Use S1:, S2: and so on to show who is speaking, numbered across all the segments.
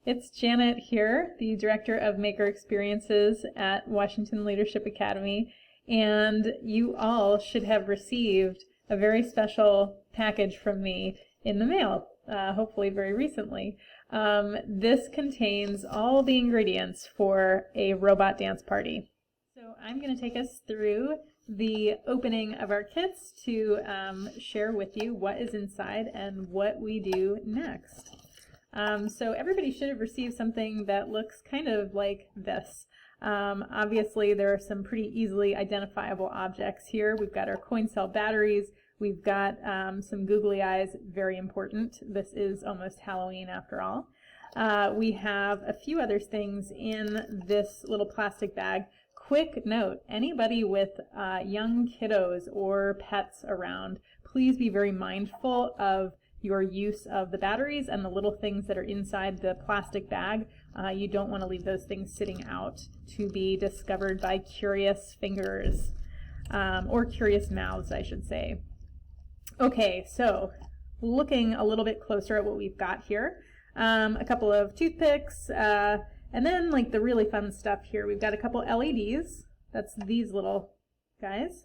S1: It's Janet here, the Director of Maker Experiences at Washington Leadership Academy, and you all should have received a very special package from me in the mail, hopefully very recently. This contains all the ingredients for a robot dance party. So I'm going to take us through the opening of our kits to share with you what is inside and what we do next. So everybody should have received something that looks kind of like this. Obviously there are some pretty easily identifiable objects here. We've got our coin cell batteries, we've got some googly eyes, very important. This is almost Halloween after all. We have a few other things in this little plastic bag. Quick note, anybody with young kiddos or pets around, please be very mindful of your use of the batteries and the little things that are inside the plastic bag. You don't want to leave those things sitting out to be discovered by curious fingers, or curious mouths, I should say. Okay, so looking a little bit closer at what we've got here, a couple of toothpicks, and then like the really fun stuff here, we've got a couple LEDs. That's these little guys.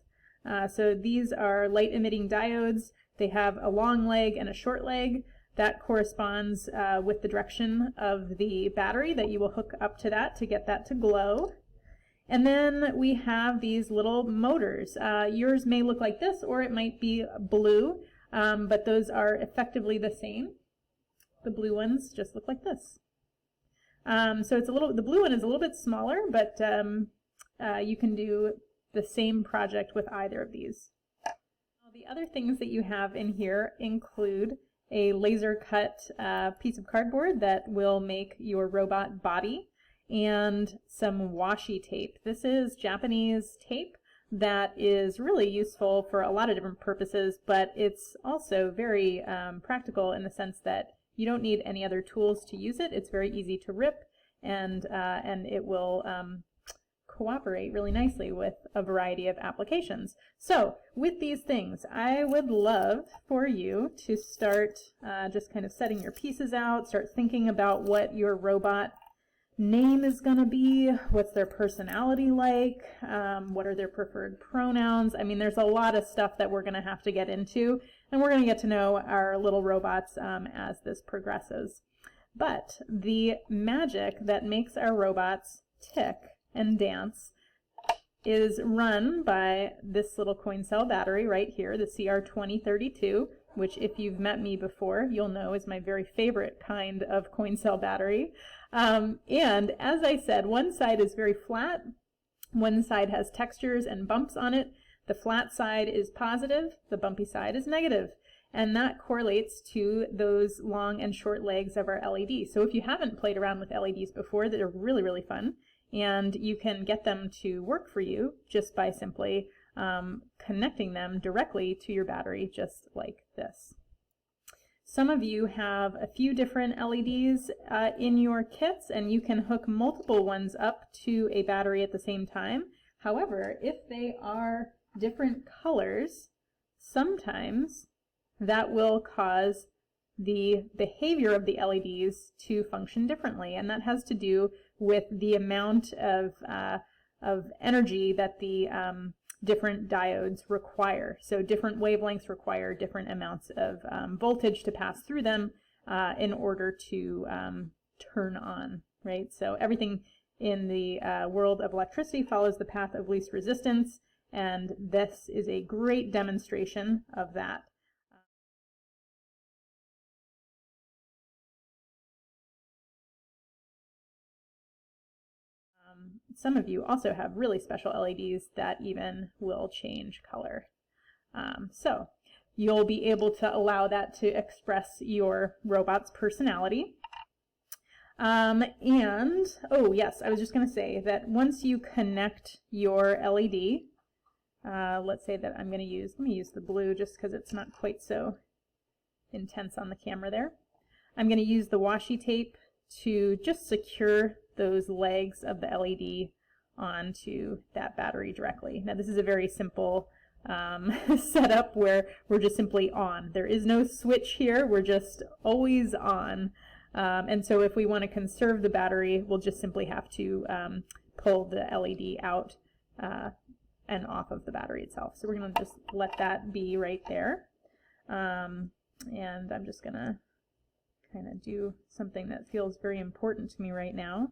S1: So these are light emitting diodes. They have a long leg and a short leg. That corresponds with the direction of the battery that you will hook up to that to get that to glow. And then we have these little motors. Yours may look like this or it might be blue, but those are effectively the same. The blue ones just look like this. So it's the blue one is a little bit smaller, but you can do the same project with either of these. The other things that you have in here include a laser cut piece of cardboard that will make your robot body and some washi tape. This is Japanese tape that is really useful for a lot of different purposes, but it's also very practical in the sense that you don't need any other tools to use it. It's very easy to rip, and it will cooperate really nicely with a variety of applications. So with these things, I would love for you to start just kind of setting your pieces out, start thinking about what your robot name is going to be, what's their personality like, what are their preferred pronouns. I mean, there's a lot of stuff that we're going to have to get into, and we're going to get to know our little robots as this progresses. But the magic that makes our robots tick and dance is run by this little coin cell battery right here, the CR2032, which if you've met me before, you'll know is my very favorite kind of coin cell battery. And as I said, one side is very flat, one side has textures and bumps on it. The flat side is positive, the bumpy side is negative. And that correlates to those long and short legs of our LED. So if you haven't played around with LEDs before, they're really, really fun. And you can get them to work for you just by simply connecting them directly to your battery, just like this. Some of you have a few different LEDs in your kits, and you can hook multiple ones up to a battery at the same time. However, if they are different colors, sometimes that will cause the behavior of the LEDs to function differently, and that has to do with the amount of energy that the different diodes require. So different wavelengths require different amounts of voltage to pass through them in order to turn on, right? So everything in the world of electricity follows the path of least resistance, and this is a great demonstration of that. Some of you also have really special LEDs that even will change color. So you'll be able to allow that to express your robot's personality. And, oh yes, I was just going to say that once you connect your LED, let's say that let me use the blue just because it's not quite so intense on the camera there. I'm going to use the washi tape to just secure those legs of the LED onto that battery directly. Now this is a very simple setup where we're just simply on. There is no switch here, we're just always on. And so if we want to conserve the battery, we'll just simply have to pull the LED out and off of the battery itself. So we're going to just let that be right there. And I'm just going to kind of do something that feels very important to me right now,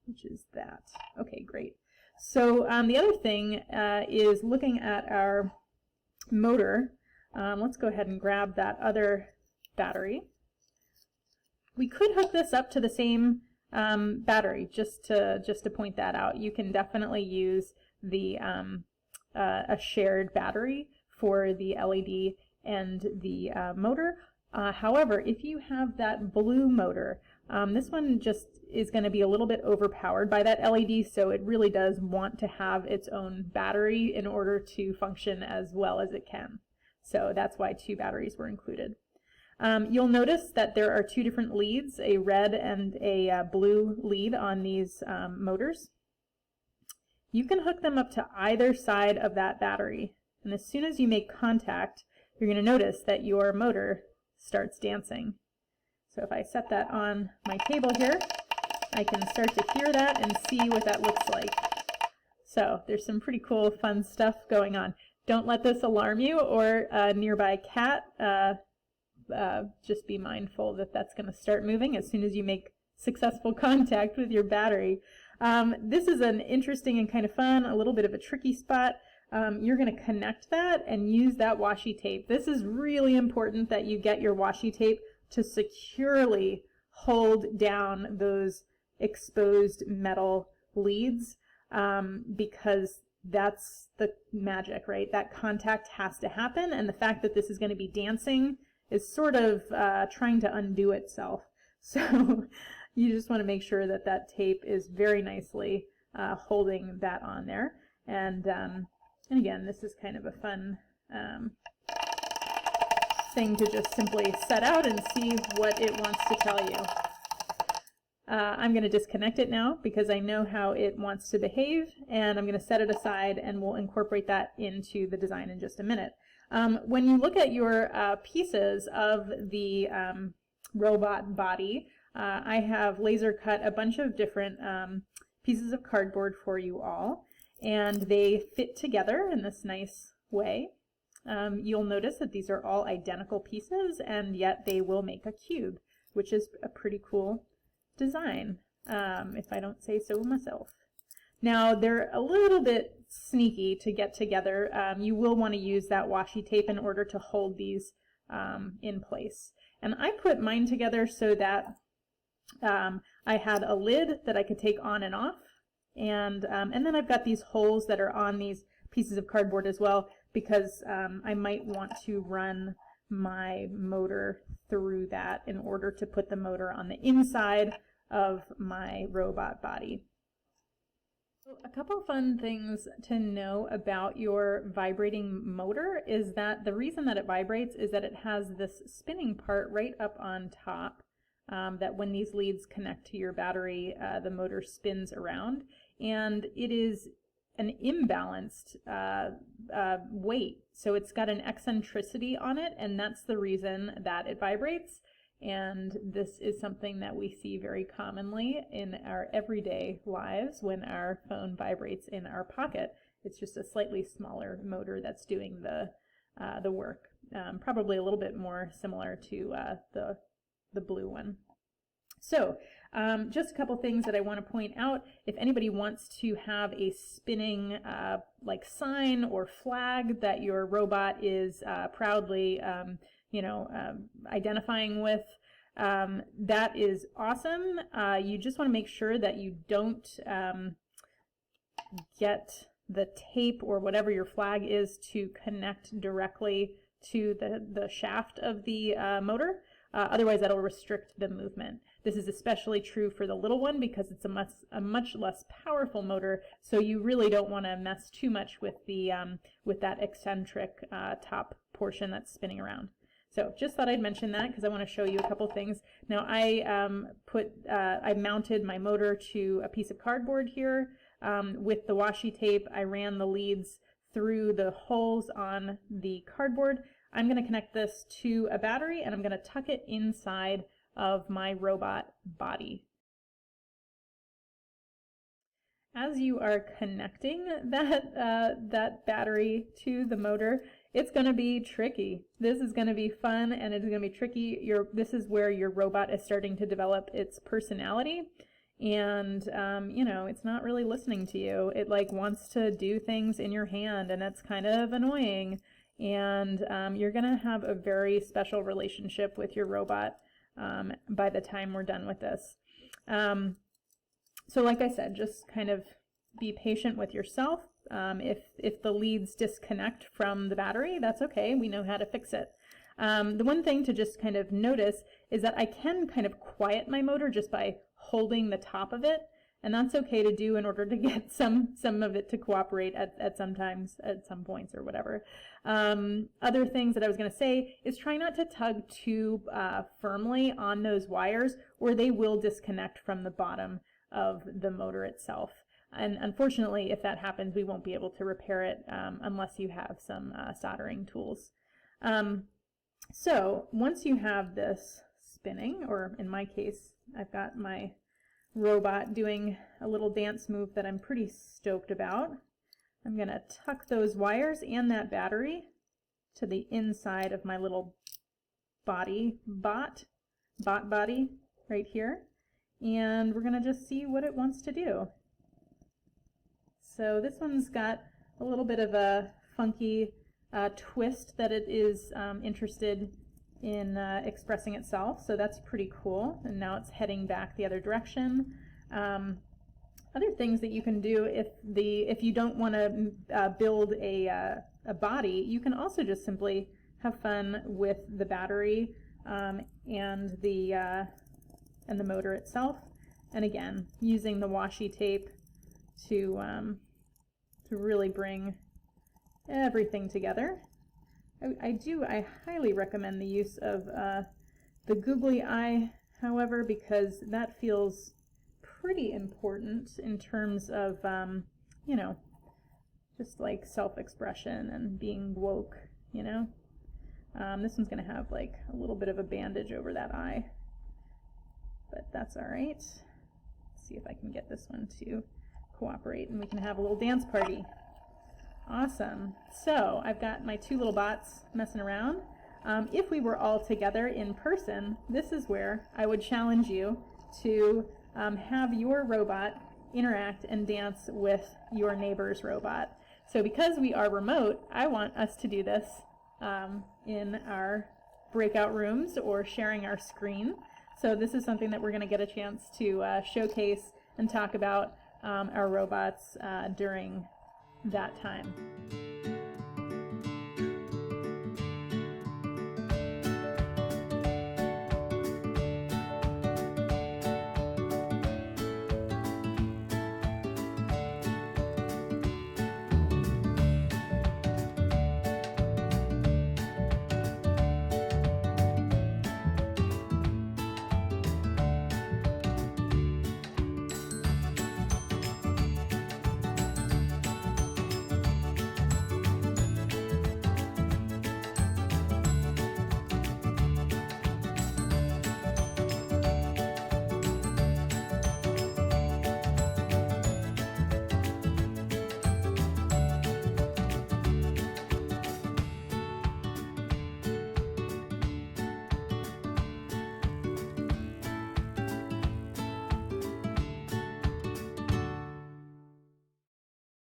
S1: which is that. Okay, great. So the other thing is looking at our motor. Let's go ahead and grab that other battery. We could hook this up to the same battery, just to point that out. You can definitely use the a shared battery for the LED and the motor. However, if you have that blue motor, this one just is going to be a little bit overpowered by that LED, so it really does want to have its own battery in order to function as well as it can. So that's why 2 batteries were included. You'll notice that there are 2 different leads, a red and a blue lead on these motors. You can hook them up to either side of that battery, and as soon as you make contact, you're going to notice that your motor starts dancing. So if I set that on my table here, I can start to hear that and see what that looks like. So there's some pretty cool, fun stuff going on. Don't let this alarm you or a nearby cat. Just be mindful that that's going to start moving as soon as you make successful contact with your battery. This is an interesting and kind of fun, a little bit of a tricky spot. You're going to connect that and use that washi tape. This is really important that you get your washi tape to securely hold down those exposed metal leads, because that's the magic, right? That contact has to happen, and the fact that this is going to be dancing is sort of trying to undo itself. So you just want to make sure that that tape is very nicely holding that on there. And again, this is kind of a fun thing to just simply set out and see what it wants to tell you. I'm going to disconnect it now because I know how it wants to behave, and I'm going to set it aside, and we'll incorporate that into the design in just a minute. When you look at your pieces of the robot body, I have laser cut a bunch of different pieces of cardboard for you all, and they fit together in this nice way. You'll notice that these are all identical pieces, and yet they will make a cube, which is a pretty cool design, if I don't say so myself. Now, they're a little bit sneaky to get together. You will want to use that washi tape in order to hold these in place. And I put mine together so that I had a lid that I could take on and off, and then I've got these holes that are on these pieces of cardboard as well, because I might want to run my motor through that in order to put the motor on the inside of my robot body. So a couple fun things to know about your vibrating motor is that the reason that it vibrates is that it has this spinning part right up on top, that when these leads connect to your battery, the motor spins around, and it is an imbalanced weight. So it's got an eccentricity on it, and that's the reason that it vibrates. And this is something that we see very commonly in our everyday lives when our phone vibrates in our pocket. It's just a slightly smaller motor that's doing the work. Probably a little bit more similar to the blue one. So just a couple things that I want to point out. If anybody wants to have a spinning like sign or flag that your robot is proudly identifying with, that is awesome. You just want to make sure that you don't get the tape or whatever your flag is to connect directly to the shaft of the motor. Otherwise, that'll restrict the movement. This is especially true for the little one because it's a much less powerful motor, so you really don't want to mess too much with the with that eccentric top portion that's spinning around. So just thought I'd mention that because I want to show you a couple things. Now I mounted my motor to a piece of cardboard here. With the washi tape, I ran the leads through the holes on the cardboard. I'm going to connect this to a battery, and I'm going to tuck it inside of my robot body. As you are connecting that battery to the motor, it's going to be tricky. This is going to be fun, and it's going to be tricky. This is where your robot is starting to develop its personality, and you know, it's not really listening to you. It like wants to do things in your hand, and it's kind of annoying. And you're going to have a very special relationship with your robot by the time we're done with this. So like I said, just kind of be patient with yourself. If the leads disconnect from the battery, that's okay. We know how to fix it. The one thing to just kind of notice is that I can kind of quiet my motor just by holding the top of it, and that's okay to do in order to get some of it to cooperate at some points or whatever. Other things that I was going to say is try not to tug too firmly on those wires, or they will disconnect from the bottom of the motor itself. And unfortunately, if that happens, we won't be able to repair it unless you have some soldering tools. So once you have this spinning, or in my case, I've got my robot doing a little dance move that I'm pretty stoked about, I'm going to tuck those wires and that battery to the inside of my little bot body right here. And we're going to just see what it wants to do. So this one's got a little bit of a funky twist that it is interested in expressing itself, so that's pretty cool. And now it's heading back the other direction. Other things that you can do if you don't want to build a body, you can also just simply have fun with the battery and the motor itself, and again using the washi tape to really bring everything together. I highly recommend the use of the googly eye, however, because that feels pretty important in terms of you know, just like self-expression and being woke, you know. This one's going to have like a little bit of a bandage over that eye, but that's all right. Let's see if I can get this one to cooperate and we can have a little dance party. Awesome. So I've got my two little bots messing around. If we were all together in person, this is where I would challenge you to have your robot interact and dance with your neighbor's robot. So because we are remote, I want us to do this in our breakout rooms or sharing our screen. So this is something that we're going to get a chance to showcase and talk about our robots during that time.